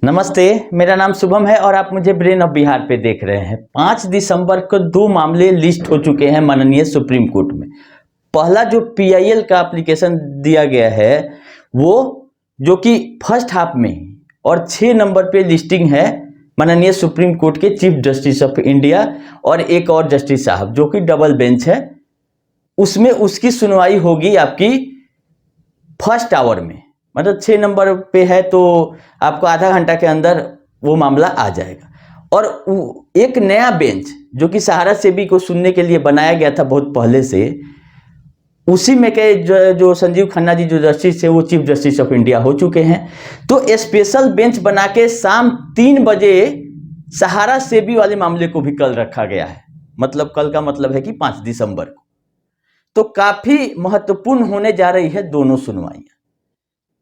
नमस्ते, मेरा नाम शुभम है और आप मुझे ब्रेन ऑफ बिहार पे देख रहे हैं। 5 दिसंबर को 2 मामले लिस्ट हो चुके हैं माननीय सुप्रीम कोर्ट में। पहला जो पीआईएल का एप्लीकेशन दिया गया है वो जो कि फर्स्ट हाफ में और 6 नंबर पे लिस्टिंग है माननीय सुप्रीम कोर्ट के चीफ जस्टिस ऑफ इंडिया और एक और जस्टिस साहब जो कि डबल बेंच है, उसमें उसकी सुनवाई होगी आपकी फर्स्ट आवर में। मतलब 6 नंबर पे है तो आपको आधा घंटा के अंदर वो मामला आ जाएगा। और एक नया बेंच जो कि सहारा सेबी को सुनने के लिए बनाया गया था बहुत पहले से, उसी में के जो संजीव खन्ना जी जो जस्टिस है वो चीफ जस्टिस ऑफ इंडिया हो चुके हैं। तो स्पेशल बेंच बना के शाम 3 बजे सहारा सेबी वाले मामले को भी कल रखा गया है। मतलब कल का मतलब है कि 5 दिसंबर को। तो काफी महत्वपूर्ण होने जा रही है दोनों सुनवाइयां।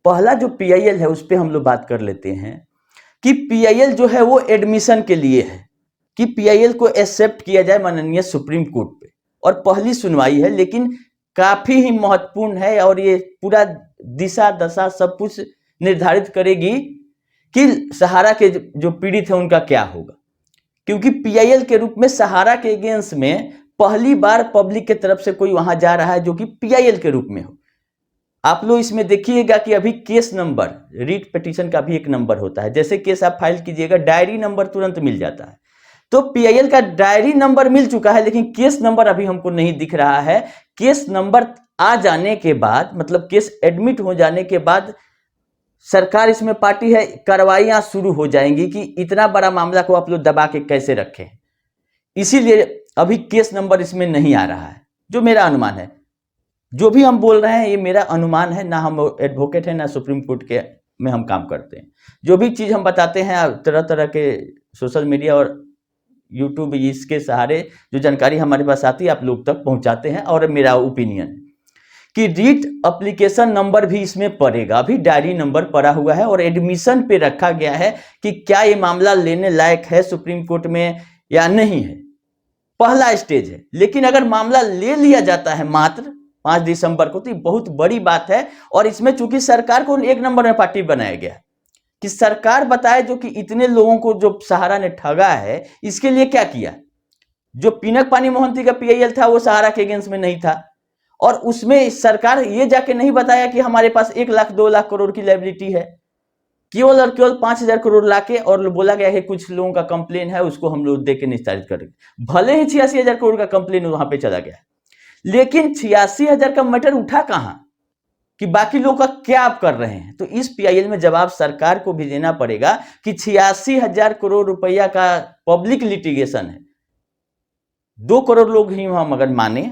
पहला जो पीआईएल है उस पर हम लोग बात कर लेते हैं कि पीआईएल जो है वो एडमिशन के लिए है कि पीआईएल को एक्सेप्ट किया जाए माननीय सुप्रीम कोर्ट पे, और पहली सुनवाई है लेकिन काफी ही महत्वपूर्ण है और ये पूरा दिशा दशा सब कुछ निर्धारित करेगी कि सहारा के जो पीड़ित है उनका क्या होगा। क्योंकि पीआईएल के रूप में सहारा के अगेंस्ट में पहली बार पब्लिक के तरफ से कोई वहां जा रहा है जो कि पीआईएल के रूप में हो। आप लोग इसमें देखिएगा कि अभी केस नंबर, रीट पिटीशन का भी एक नंबर होता है, जैसे केस आप फाइल कीजिएगा डायरी नंबर तुरंत मिल जाता है। तो पीआईएल का डायरी नंबर मिल चुका है लेकिन केस नंबर अभी हमको नहीं दिख रहा है। केस नंबर आ जाने के बाद, मतलब केस एडमिट हो जाने के बाद सरकार इसमें पार्टी है, कार्रवाइयां शुरू हो जाएंगी कि इतना बड़ा मामला को आप लोग दबा के कैसे रखें। इसीलिए अभी केस नंबर इसमें नहीं आ रहा है, जो मेरा अनुमान है। जो भी हम बोल रहे हैं ये मेरा अनुमान है, ना हम एडवोकेट हैं ना सुप्रीम कोर्ट के में हम काम करते हैं। जो भी चीज़ हम बताते हैं तरह तरह के सोशल मीडिया और यूट्यूब इसके सहारे जो जानकारी हमारे पास आती है आप लोग तक पहुंचाते हैं। और मेरा ओपिनियन कि रीट एप्लीकेशन नंबर भी इसमें पड़ेगा। अभी डायरी नंबर पड़ा हुआ है और एडमिशन पे रखा गया है कि क्या ये मामला लेने लायक है सुप्रीम कोर्ट में या नहीं है। पहला स्टेज है, लेकिन अगर मामला ले लिया जाता है मात्र 5 दिसंबर को तो ये बहुत बड़ी बात है। और इसमें चूंकि सरकार को 1 नंबर में पार्टी बनाया गया कि सरकार बताए जो कि इतने लोगों को जो सहारा ने ठगा है इसके लिए क्या किया। जो पिनक पानी मोहंती का पीआईएल था वो सहारा के अगेंस्ट में नहीं था, और उसमें सरकार ये जाके नहीं बताया कि हमारे पास 1 लाख 2 लाख करोड़ की लायबिलिटी है। केवल और केवल 5,000 करोड़ लाके और बोला गया है कुछ लोगों का कंप्लेन है उसको हम लोग देख के निस्तारित करेंगे। भले ही 86,000 करोड़ का कंप्लेन वहां पे चला गया, लेकिन 86,000 का मैटर उठा कहां कि बाकी लोग का क्या आप कर रहे हैं। तो इस पीआईएल में जवाब सरकार को भी देना पड़ेगा कि 86,000 करोड़ रुपया का पब्लिक लिटिगेशन है। 2 करोड़ लोग ही हम अगर माने,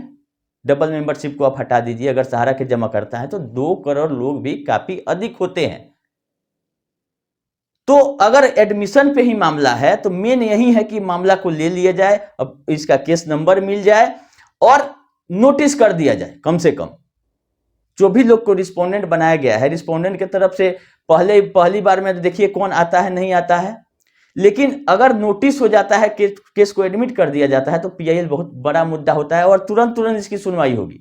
डबल मेंबरशिप को आप हटा दीजिए, अगर सहारा के जमा करता है तो 2 करोड़ लोग भी काफी अधिक होते हैं। तो अगर एडमिशन पे ही मामला है तो मेन यही है कि मामला को ले लिया जाए, अब इसका केस नंबर मिल जाए और नोटिस कर दिया जाए। कम से कम जो भी लोग को रिस्पोंडेंट बनाया गया है, रिस्पोंडेंट की तरफ से पहली बार में तो देखिए कौन आता है नहीं आता है, लेकिन अगर नोटिस हो जाता है, केस को एडमिट कर दिया जाता है तो पीआईएल बहुत बड़ा मुद्दा होता है और तुरंत इसकी सुनवाई होगी।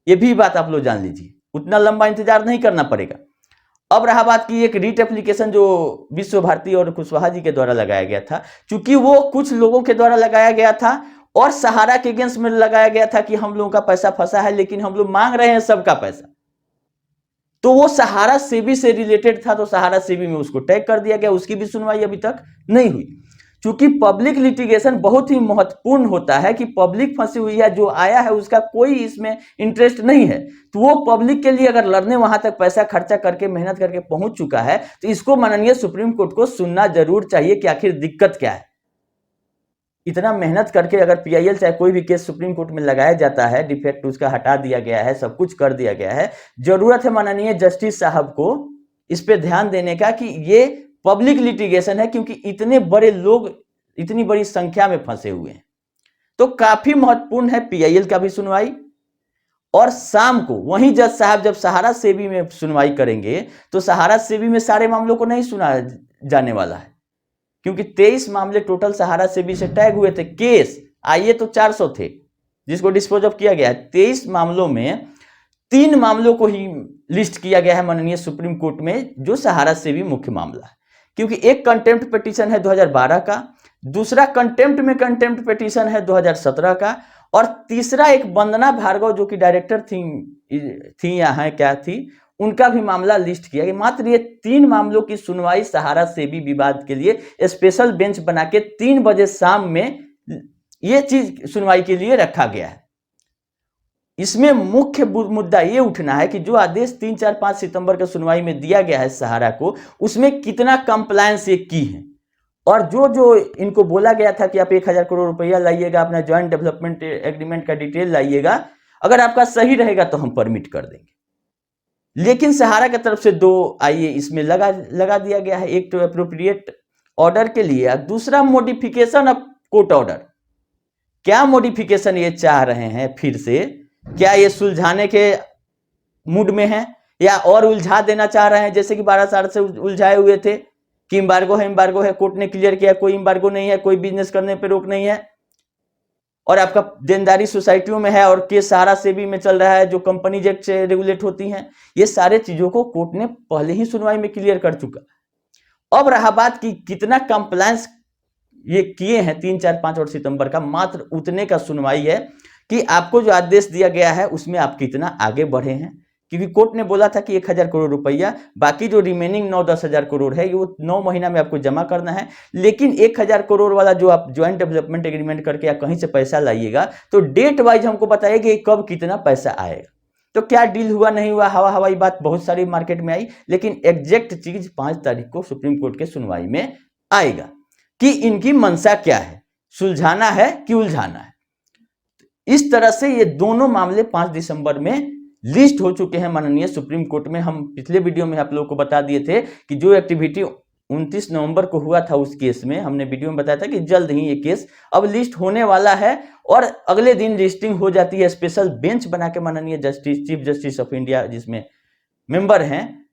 ये भी बात आप लोग जान लीजिए, उतना लंबा इंतजार नहीं करना पड़ेगा। अब रहा बात की एक रीट एप्लीकेशन जो विश्व भारती और कुशवाहा जी के द्वारा लगाया गया था, क्योंकि वो कुछ लोगों के द्वारा लगाया गया था और सहारा के अगेंस्ट में लगाया गया था कि हम लोगों का पैसा फंसा है लेकिन हम लोग मांग रहे हैं सबका पैसा। तो वो सहारा सेबी से रिलेटेड था तो सहारा सेबी में उसको टैग कर दिया गया, उसकी भी सुनवाई अभी तक नहीं हुई। क्योंकि पब्लिक लिटिगेशन बहुत ही महत्वपूर्ण होता है कि पब्लिक फंसी हुई है, जो आया है उसका कोई इसमें इंटरेस्ट नहीं है, तो वो पब्लिक के लिए अगर लड़ने वहां तक पैसा खर्चा करके मेहनत करके पहुंच चुका है तो इसको माननीय सुप्रीम कोर्ट को सुनना जरूर चाहिए कि आखिर दिक्कत क्या है। इतना मेहनत करके अगर पीआईएल चाहे कोई भी केस सुप्रीम कोर्ट में लगाया जाता है, डिफेक्ट उसका हटा दिया गया है, सब कुछ कर दिया गया है, जरूरत है माननीय जस्टिस साहब को इस पे ध्यान देने का कि ये पब्लिक लिटिगेशन है, क्योंकि इतने बड़े लोग इतनी बड़ी संख्या में फंसे हुए हैं। तो काफी महत्वपूर्ण है पीआईएल का भी सुनवाई। और शाम को वही जज साहब जब सहारा सेबी में सुनवाई करेंगे तो सहारा सेबी में सारे मामलों को नहीं सुना जाने वाला है, क्योंकि 23 मामले टोटल सहारा सेबी से टैग हुए थे। केस आइए तो 400 थे जिसको डिस्पोज ऑफ किया गया है। 23 मामलों में 3 मामलों को ही लिस्ट किया गया है माननीय सुप्रीम कोर्ट में, जो सहारा सेबी मुख्य मामला है। क्योंकि एक कंटेम्प्ट पिटीशन है 2012 का, दूसरा कंटेम्प्ट पिटीशन है 2017 का, और तीसरा एक वंदना भार्गव जो कि डायरेक्टर थी यहाँ क्या थी, उनका भी मामला लिस्ट किया गया। मात्र ये 3 मामलों की सुनवाई सहारा सेबी विवाद के लिए स्पेशल बेंच बना के 3 बजे शाम में ये चीज सुनवाई के लिए रखा गया है। इसमें मुख्य मुद्दा ये उठना है कि जो आदेश 3, 4, 5 सितंबर के सुनवाई में दिया गया है सहारा को, उसमें कितना कंप्लायंस ये की है, और जो इनको बोला गया था कि आप 1000 करोड़ रुपया लाइएगा, अपना ज्वाइंट डेवलपमेंट एग्रीमेंट का डिटेल लाइएगा, अगर आपका सही रहेगा तो हम परमिट कर देंगे। लेकिन सहारा की तरफ से 2 आइए इसमें लगा दिया गया है, एक तो अप्रोप्रिएट ऑर्डर के लिए और दूसरा मॉडिफिकेशन ऑफ कोर्ट ऑर्डर। क्या मॉडिफिकेशन ये चाह रहे हैं फिर से? क्या ये सुलझाने के मूड में है या और उलझा देना चाह रहे हैं, जैसे कि 12 साल से उलझाए हुए थे कि एम्बार्गो है, कोर्ट ने क्लियर किया कोई एम्बार्गो नहीं है, कोई बिजनेस करने पे रोक नहीं है, और आपका देनदारी सोसाइटियों में है और केस सहारा सेबी में चल रहा है जो कंपनीज एक्ट से रेगुलेट होती हैं। ये सारे चीजों को कोर्ट ने पहले ही सुनवाई में क्लियर कर चुका। अब रहा बात कि कितना कंप्लायंस ये किए हैं 3, 4, 5 और सितंबर का, मात्र उतने का सुनवाई है कि आपको जो आदेश दिया गया है उसमें आप कितना आगे बढ़े हैं। क्योंकि कोर्ट ने बोला था कि 1000 करोड़ रुपया, बाकी जो रिमेनिंग 9-10 हजार करोड़ है वो 9 महीना में आपको जमा करना है। लेकिन 1000 करोड़ वाला जो आप ज्वाइंट डेवलपमेंट एग्रीमेंट करके या कहीं से पैसा लाइएगा तो डेट वाइज हमको बताइए कि कब कितना पैसा आएगा। तो क्या डील हुआ नहीं हुआ, हवाई बात बहुत सारी मार्केट में आई, लेकिन एग्जैक्ट चीज 5 तारीख को सुप्रीम कोर्ट के सुनवाई में आएगा कि इनकी मंशा क्या है, सुलझाना है कि उलझाना है। इस तरह से ये दोनों मामले 5 दिसंबर में लिस्ट हो चुके हैं माननीय सुप्रीम कोर्ट में। हम पिछले वीडियो में आप लोगों को बता दिए थे कि जो एक्टिविटी 29 नवंबर को हुआ था उस केस में हमने वीडियो में बताया था कि जल्द ही ये केस अब लिस्ट होने वाला है और अगले दिन लिस्टिंग हो जाती है। स्पेशल बेंच बना के माननीय चीफ जस्टिस ऑफ इंडिया जिसमें मेंबर हैं,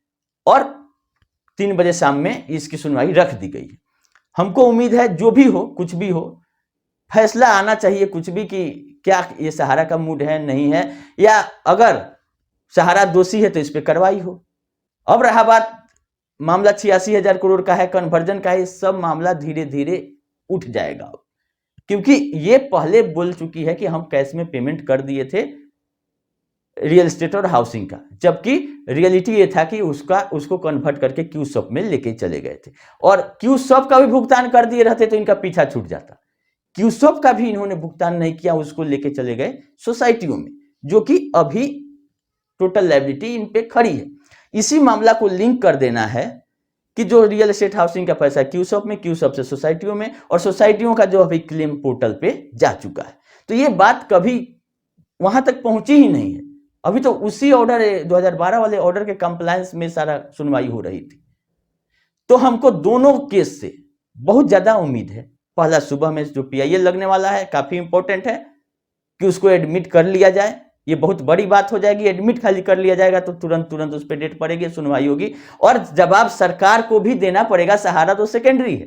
और 3 बजे शाम में इसकी सुनवाई रख दी गई है। हमको उम्मीद है जो भी हो, कुछ भी हो, फैसला आना चाहिए कुछ भी कि क्या ये सहारा का मूड है नहीं है, या अगर सहारा दोषी है तो इस पे कार्रवाई हो। अब रहा बात मामला 86,000 करोड़ का है, कन्वर्जन का है, ये सब मामला धीरे धीरे उठ जाएगा, क्योंकि ये पहले बोल चुकी है कि हम कैश में पेमेंट कर दिए थे रियल एस्टेट और हाउसिंग का, जबकि रियलिटी ये था कि उसको कन्वर्ट करके क्यूसॉप में लेके चले गए थे, और क्यूसॉप का भी भुगतान कर दिए रहते तो इनका पीछा छूट जाता। क्यूसॉप का भी इन्होंने भुगतान नहीं किया, उसको लेके चले गए सोसाइटियों में, जो कि अभी टोटल लायबिलिटी इन पे खड़ी है। इसी मामला को लिंक कर देना है कि जो रियल एस्टेट हाउसिंग का पैसा क्यूसॉप में, क्यूसॉप से सोसाइटियों में, और सोसाइटियों का जो अभी क्लेम पोर्टल पे जा चुका है। तो ये बात कभी वहां तक पहुंची ही नहीं है। अभी तो उसी ऑर्डर 2012 वाले ऑर्डर के कंप्लायंस में सारा सुनवाई हो रही थी। तो हमको दोनों केस से बहुत ज्यादा उम्मीद है। पहला सुबह में जो PIL लगने वाला है काफी इंपॉर्टेंट है कि उसको एडमिट कर लिया जाए, ये बहुत बड़ी बात हो जाएगी। एडमिट खाली कर लिया जाएगा तो तुरंत उस पर डेट पड़ेगी, सुनवाई होगी, और जवाब सरकार को भी देना पड़ेगा। सहारा तो सेकेंडरी है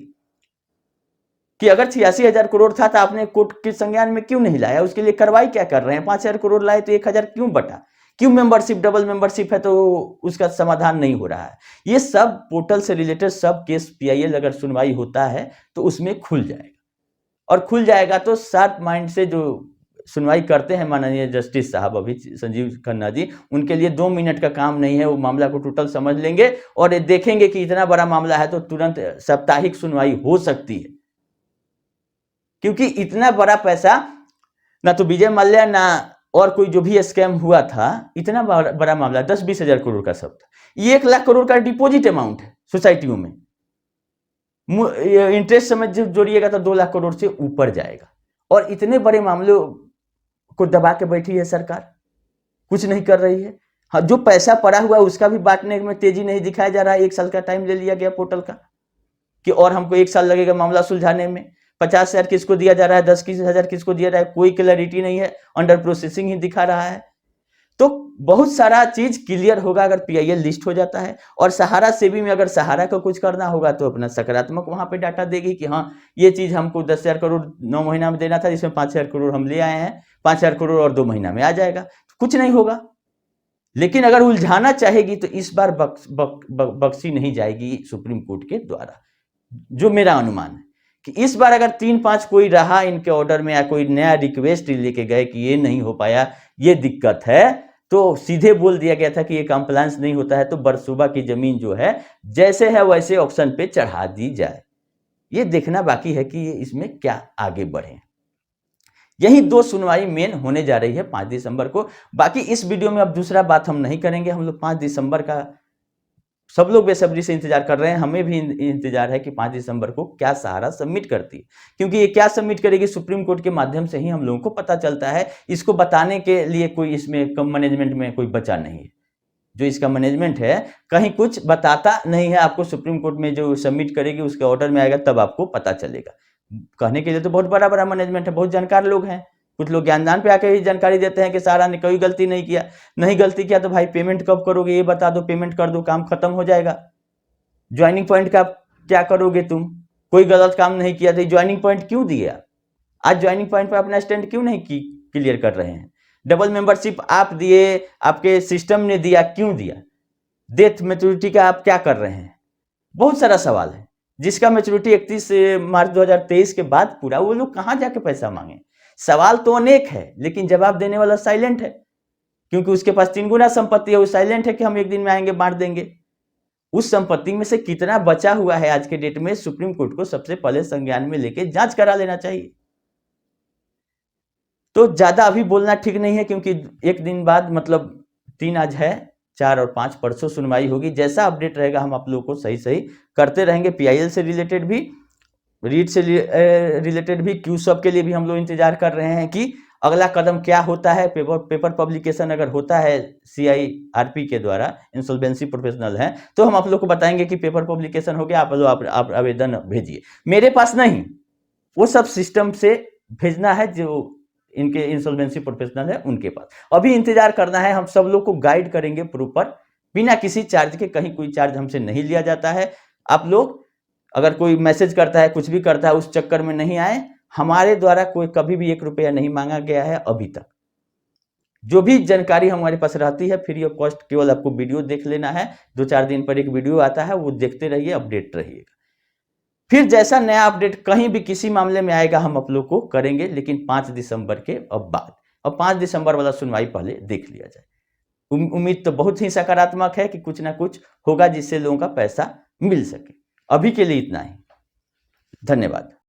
कि अगर 86,000 करोड़ था तो आपने कोर्ट के संज्ञान में क्यों नहीं लाया, उसके लिए कार्रवाई क्या कर रहे हैं? 5,000 करोड़ लाए तो 1,000 क्यों बटा, क्यों मेंबरशिप डबल मेंबरशिप है तो उसका समाधान नहीं हो रहा है। ये सब पोर्टल से रिलेटेड सब केस PIL अगर सुनवाई होता है तो उसमें खुल जाएगा, और खुल जाएगा तो शार्प माइंड से जो सुनवाई करते हैं माननीय जस्टिस साहब अभी संजीव खन्ना जी, उनके लिए 2 मिनट का काम नहीं है। वो मामला को टोटल समझ लेंगे और देखेंगे कि इतना बड़ा मामला है तो तुरंत साप्ताहिक सुनवाई हो सकती है, क्योंकि इतना बड़ा पैसा ना तो विजय माल्या ना और कोई जो भी स्कैम हुआ था, इतना बड़ा मामला 10-20 हजार करोड़ का सब था। ये 1 लाख करोड़ का डिपॉजिट अमाउंट है सोसाइटियों में, इंटरेस्ट समझ जोड़िएगा तो 2 लाख करोड़ से ऊपर जाएगा। और इतने बड़े मामलों को दबा के बैठी है सरकार, कुछ नहीं कर रही है। हाँ, जो पैसा पड़ा हुआ है उसका भी बांटने में तेजी नहीं दिखाया जा रहा है। 1 साल का टाइम ले लिया गया पोर्टल का कि और हमको 1 साल लगेगा मामला सुलझाने में। 50,000 किसको दिया जा रहा है, 10,000 किसको दिया जा रहा है, कोई क्लैरिटी नहीं है, अंडर प्रोसेसिंग ही दिखा रहा है। तो बहुत सारा चीज क्लियर होगा अगर PIL लिस्ट हो जाता है। और सहारा सेबी में अगर सहारा को कुछ करना होगा तो अपना सकारात्मक वहां पे डाटा देगी कि हाँ ये चीज हमको 10,000 करोड़ 9 महीना में देना था, जिसमें 5,000 करोड़ हम ले आए हैं, 5,000 करोड़ और 2 महीना में आ जाएगा। कुछ नहीं होगा, लेकिन अगर उलझाना चाहेगी तो इस बार बख्शी नहीं जाएगी सुप्रीम कोर्ट के द्वारा, जो मेरा अनुमान है कि इस बार अगर 3-5 कोई रहा इनके ऑर्डर में या कोई नया रिक्वेस्ट लेके गए कि ये नहीं हो पाया, ये दिक्कत है, तो सीधे बोल दिया गया था कि ये कंप्लायंस नहीं होता है तो बरसुबा की जमीन जो है जैसे है वैसे ऑक्शन पे चढ़ा दी जाए। ये देखना बाकी है कि ये इसमें क्या आगे बढ़े। यही 2 सुनवाई मेन होने जा रही है 5 दिसंबर को। बाकी इस वीडियो में अब दूसरा बात हम नहीं करेंगे, हम लोग 5 दिसंबर का सब लोग बेसब्री से इंतजार कर रहे हैं, हमें भी इंतजार है कि 5 दिसंबर को क्या सहारा सबमिट करती है, क्योंकि ये क्या सबमिट करेगी सुप्रीम कोर्ट के माध्यम से ही हम लोगों को पता चलता है। इसको बताने के लिए कोई इसमें कम मैनेजमेंट में कोई बचा नहीं है, जो इसका मैनेजमेंट है कहीं कुछ बताता नहीं है आपको। सुप्रीम कोर्ट में जो सबमिट करेगी उसके ऑर्डर में आएगा तब आपको पता चलेगा। कहने के लिए तो बहुत बड़ा बड़ा मैनेजमेंट है, बहुत जानकार लोग हैं। कुछ लोग ज्ञानदान पे आके ही जानकारी देते हैं कि सारा ने कोई गलती नहीं किया, नहीं गलती किया तो भाई पेमेंट कब करोगे ये बता दो, पेमेंट कर दो, काम खत्म हो जाएगा। ज्वाइनिंग पॉइंट का क्या करोगे तुम, कोई गलत काम नहीं किया तो ज्वाइनिंग पॉइंट क्यों दिया, आज ज्वाइनिंग पॉइंट पे अपना स्टैंड क्यों नहीं क्लियर कर रहे हैं। डबल मेंबरशिप आप दिए, आपके सिस्टम ने दिया, क्यों दिया। डेथ मैच्योरिटी का आप क्या कर रहे हैं, बहुत सारा सवाल है। जिसका मैच्योरिटी 31 मार्च 2023 के बाद पूरा, वो लोग कहाँ जाके पैसा मांगे। सवाल तो अनेक है लेकिन जवाब देने वाला साइलेंट है, क्योंकि उसके पास 3 गुना संपत्ति है। वो साइलेंट है कि हम एक दिन में आएंगे बांट देंगे। उस संपत्ति में से कितना बचा हुआ है आज के डेट में सुप्रीम कोर्ट को सबसे पहले संज्ञान में लेके जांच करा लेना चाहिए। तो ज्यादा अभी बोलना ठीक नहीं है, क्योंकि एक दिन बाद मतलब 3 आज है, 4 और 5 परसों सुनवाई होगी। जैसा अपडेट रहेगा हम आप लोगों को सही सही करते रहेंगे। PIL से रिलेटेड भी, रीट से रिलेटेड भी, क्यूसब के लिए भी हम लोग इंतजार कर रहे हैं कि अगला कदम क्या होता है। पेपर पब्लिकेशन अगर होता है CIRP के द्वारा, इंसॉल्वेंसी प्रोफेशनल है, तो हम आप लोग को बताएंगे कि पेपर पब्लिकेशन हो गया, आप लोग आप आवेदन भेजिए। मेरे पास नहीं, वो सब सिस्टम से भेजना है, जो इनके इंसॉल्वेंसी प्रोफेशनल है उनके पास। अभी इंतजार करना है, हम सब लोग को गाइड करेंगे प्रॉपर, बिना किसी चार्ज के। कहीं कोई चार्ज हमसे नहीं लिया जाता है। आप लोग अगर कोई मैसेज करता है, कुछ भी करता है, उस चक्कर में नहीं आए। हमारे द्वारा कोई कभी भी 1 रुपया नहीं मांगा गया है अभी तक। जो भी जानकारी हमारे पास रहती है फ्री ऑफ कॉस्ट, केवल आपको वीडियो देख लेना है। 2-4 दिन पर एक वीडियो आता है, वो देखते रहिए, अपडेट रहिएगा। फिर जैसा नया अपडेट कहीं भी किसी मामले में आएगा हम आप लोग को करेंगे, लेकिन 5 दिसंबर के अब बाद। अब 5 दिसंबर वाला सुनवाई पहले देख लिया जाए। उम्मीद तो बहुत ही सकारात्मक है कि कुछ ना कुछ होगा जिससे लोगों का पैसा मिल सके। अभी के लिए इतना ही, धन्यवाद।